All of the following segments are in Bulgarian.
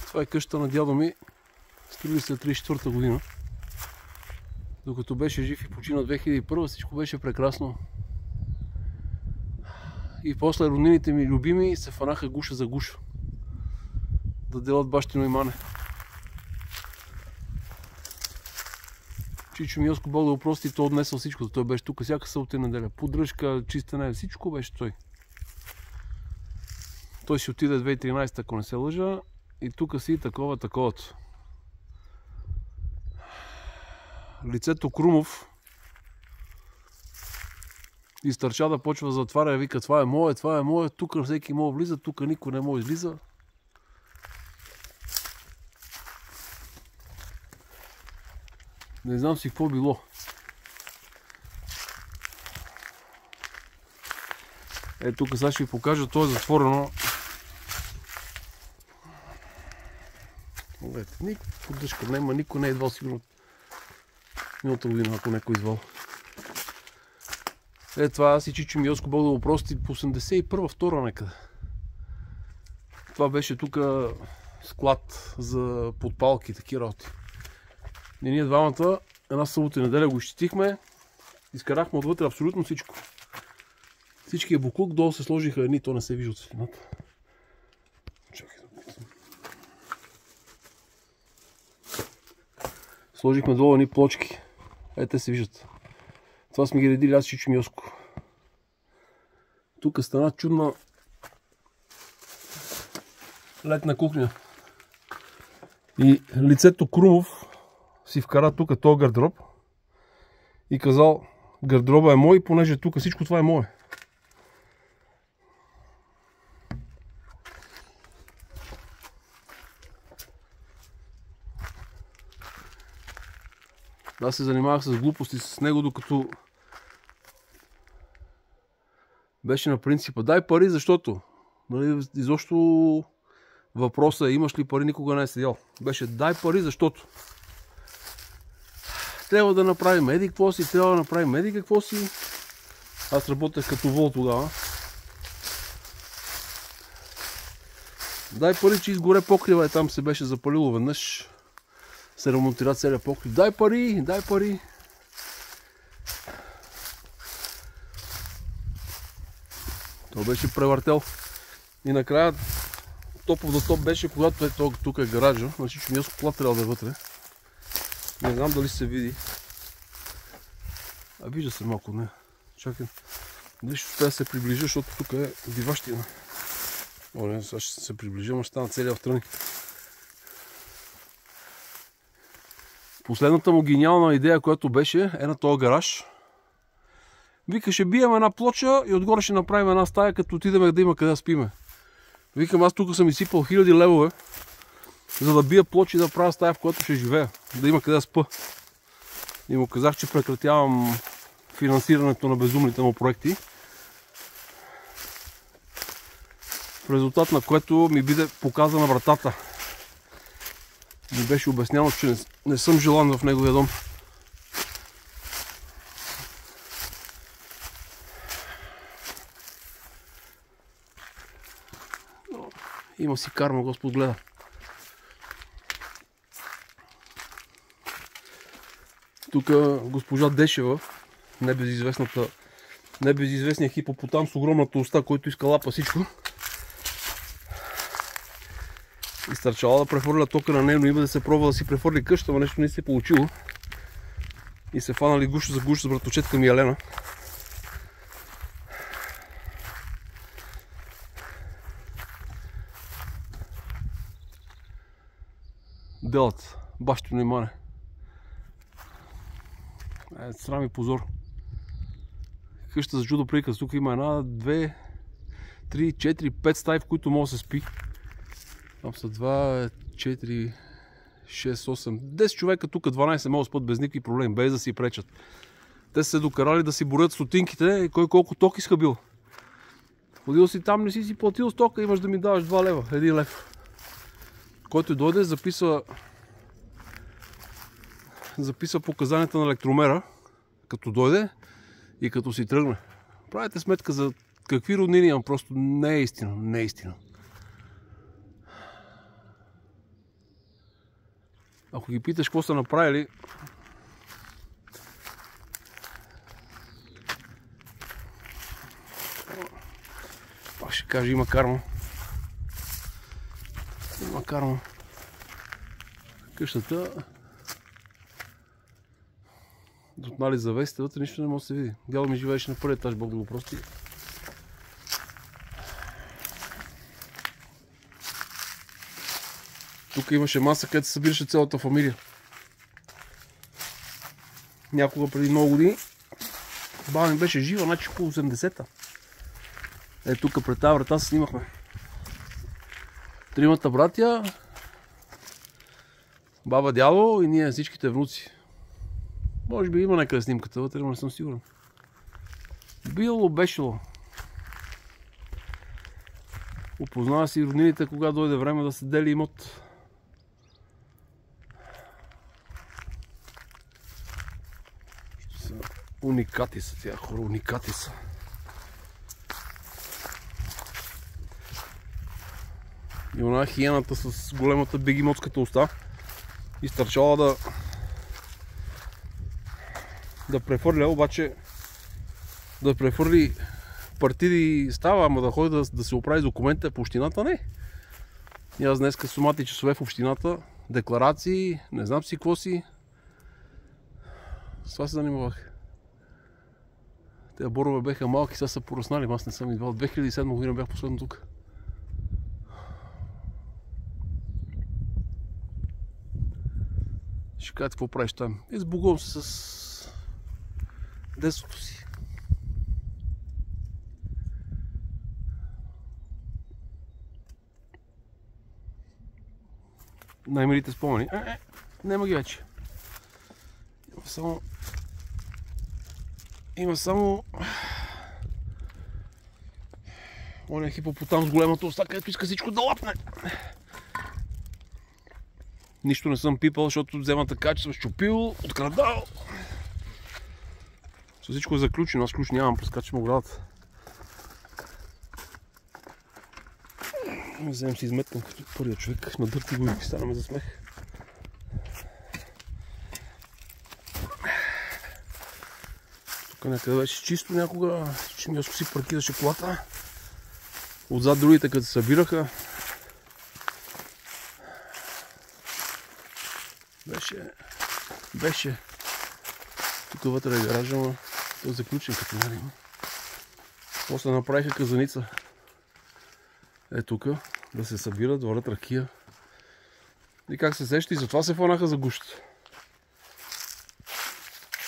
Това е къщата на дядо ми. Строили се 1934 година. Докато беше жив и почина 2001, всичко беше прекрасно. И после роднините ми любими се фанаха гуша за гуша да делат бащино имане. Чичо Милско, Бог да го прости, той отнесъл всичко. Той беше тук всяка събота и неделя. Поддръжка, чистене, всичко беше той. Той си отиде 2013, ако не се лъжа. И тук си таковато. Лицето Крумов изтърча да почва да затваря, вика: това е мое, тук всеки може влиза, тук никой не може излиза. Не знам си какво било. Тук сега ще ви покажа, то е затворено. Никаква поддръжка няма, никой не е идвал сигурно миналата година, ако някой извал. Това аз и Чичо Милско, Бог да го прости, по 81-2 някъде. Това беше тук склад за подпалки и такива работи. И ние двамата една събота и неделя го изчистихме, изкарахме отвътре абсолютно всичко. Всичкият буклук, долу се сложиха едни, то не се вижда от светлината. Чакай да питам. Сложихме долу едни плочки. Те се виждат. Това сме ги редили аз и Чичо Милско. Тук стана чудна летна кухня. И лицето Крумов си вкара тук този гардероб и казал: гардероба е мой, понеже тук всичко това е мое. Аз се занимавах с глупости с него, докато беше на принципа: дай пари, защото изобщо въпросът е: имаш ли пари, никога не е седял. Беше: дай пари, защото трябва да направим еди какво си, трябва да направим еди какво си. Аз работех като вол тогава. Дай пари, че изгоре покрива, там се беше запалило веднъж. Се ремонтира целият покрив. Дай пари, дай пари. Това беше превъртел. И накрая топов до топ беше, когато тук е гаража. Значи Чичо Милско кола трябва да е вътре. Не знам дали се види. Вижда се малко, не. Чакай. Дали ще успея да се приближа, защото тук е диващина. Не, сега ще се приближа, но ще стана целия встрани. Последната му гениална идея, която беше, е на този гараж. Вика: ще бием една плоча и отгоре ще направим една стая, като отидем да има къде да спиме. Викам: аз тук съм изсипал 1000 левове, за да бия плоча и да правя стая, в която ще живея. Да има къде да спа. И му казах, че прекратявам финансирането на безумните му проекти. В резултат на което ми биде показана вратата. Ми беше обяснявано, че не съм желан в неговия дом. Но, има си карма, Господ гледа. Тук госпожа Дешева, небезизвестният хипопотам с огромната уста, който иска лапа всичко, изтърчала да прехвърля тока на нейно име, да се пробва да си прехвърли къща, но нещо не се е получило. И се фанали гуша за гуша с братовчетка ми Елена. Делат бащино имане. Срам и позор. Къща за чудо приказ. Тук има 1, 2, 3, 4, 5 стаи, в които може да се спи. Там са 2, 4, 6, 8, 10 човека. Тук 12 могат да спят без никакви проблеми, без да си пречат. Те са се докарали да си борят стотинките и кой колко ток иска бил. Ходил си там, не си платил стока, имаш да ми даваш 2 лева, 1 лев. Който дойде, записа показанията на електромера, като дойде и като си тръгне. Правите сметка за какви роднини имам, просто не е истина, не е истина. Ако ги питаш какво са направили, пак ще кажа, има карма. Има карма. Къщата дотнали завесите, вътре нищо не може да се види. Дядо ми живееше на първия етаж, Бог да го прости. Тук имаше маса, където се събираше цялата фамилия. Някога преди много години баба ми беше жива, значи около 80-та. Тук пред тази врата се снимахме. Тримата братя, баба, дядо и ние всичките внуци. Може би има някъде снимката вътре, но не съм сигурен. Било, бешело. Опознава си роднините, кога дойде време да се дели имот. Уникати са тия хора, уникати са. И она хиената с големата бегемотската уста изтърчала да префърля, обаче да префърли партиди става, ама да ходи да се оправи документите по общината, не. И аз днеска сумати часове в общината, декларации, не знам си какво си. С това се занимавах. Те борове беха малки, сега са пораснали, аз не съм идвал. 2007 година бях последно тук. Ще кажете какво правиш там. Избогувам се с детството си. Най-милите спомени. Нема ги вече. Има само оня хипопотам с големата уста, където иска всичко да лапне. Нищо не съм пипал, защото взема така, че съм щупил, открадал. Всичко е заключено, аз ключ нямам, прескачам оградата. Вземем си изметкам като първия човек, надърти го и станаме за смех. Тук някъде беше чисто някога, че Милско си паркираше колата. Отзад другите като се събираха. Беше. Тук вътре е гаража, но той е заключен като нали. После направиха казаница. Тук да се събират, върнат ракия. И как се сеща, и затова се фанаха за гущата.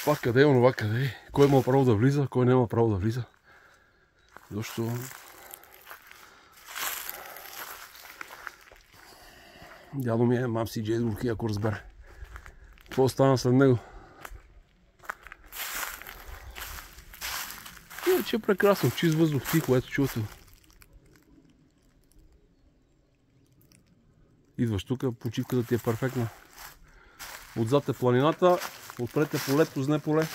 Това къде е, онова къде е. Кой има право да влиза, кой няма право да влиза. Защото дядо ми е мам си Джей Дурки, ако разбере. Какво стана след него? Че е прекрасно, чист въздух, тихо, ето чувате. Идваш тук, почивката ти е перфектна. Отзад е планината, отпред е полето, зне поле.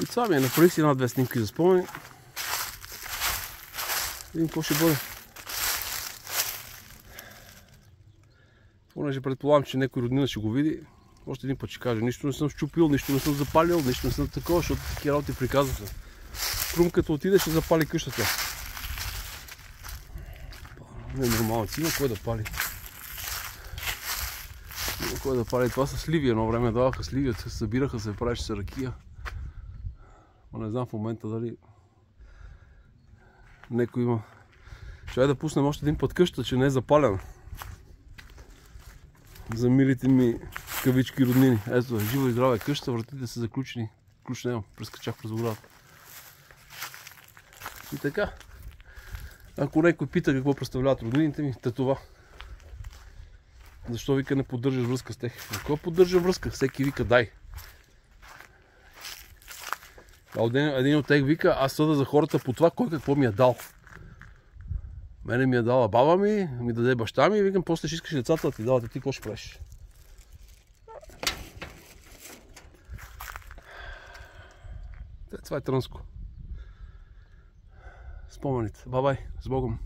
И това ми е, направих си една-две снимки за спомени. Видим какво ще бъде. Понеже предполагам, че някой роднина ще го види. Още един път ще кажа, нищо не съм щупил, нищо не съм запалил, нищо не съм такова, защото такива работи приказват. Крум като отиде ще запали къщата. Не е нормално, има кой да пали. Има кой да пали. Това са сливи, едно време даваха сливи, се събираха, се правеше се ракия. Но не знам в момента дали някой има. Ще да пуснем още един път къщата, че не е запалена. За милите ми кавички роднини. Ето, жива и здрава е къща, вратите са заключени. Ключ нямам, прескачах през оградата. И така. Ако някой пита какво представляват роднините ми, това. Защо вика не поддържаш връзка с тях? Ако поддържа връзка? Всеки вика дай. Един от тях вика, аз съда за хората по това, кой какво ми е дал. Мене ми е дала баба ми даде баща ми и викам, после ще искаш децата да ти дават, ти какво ще правиш? Това е Трънско. Спомените. Бабай, с Богом!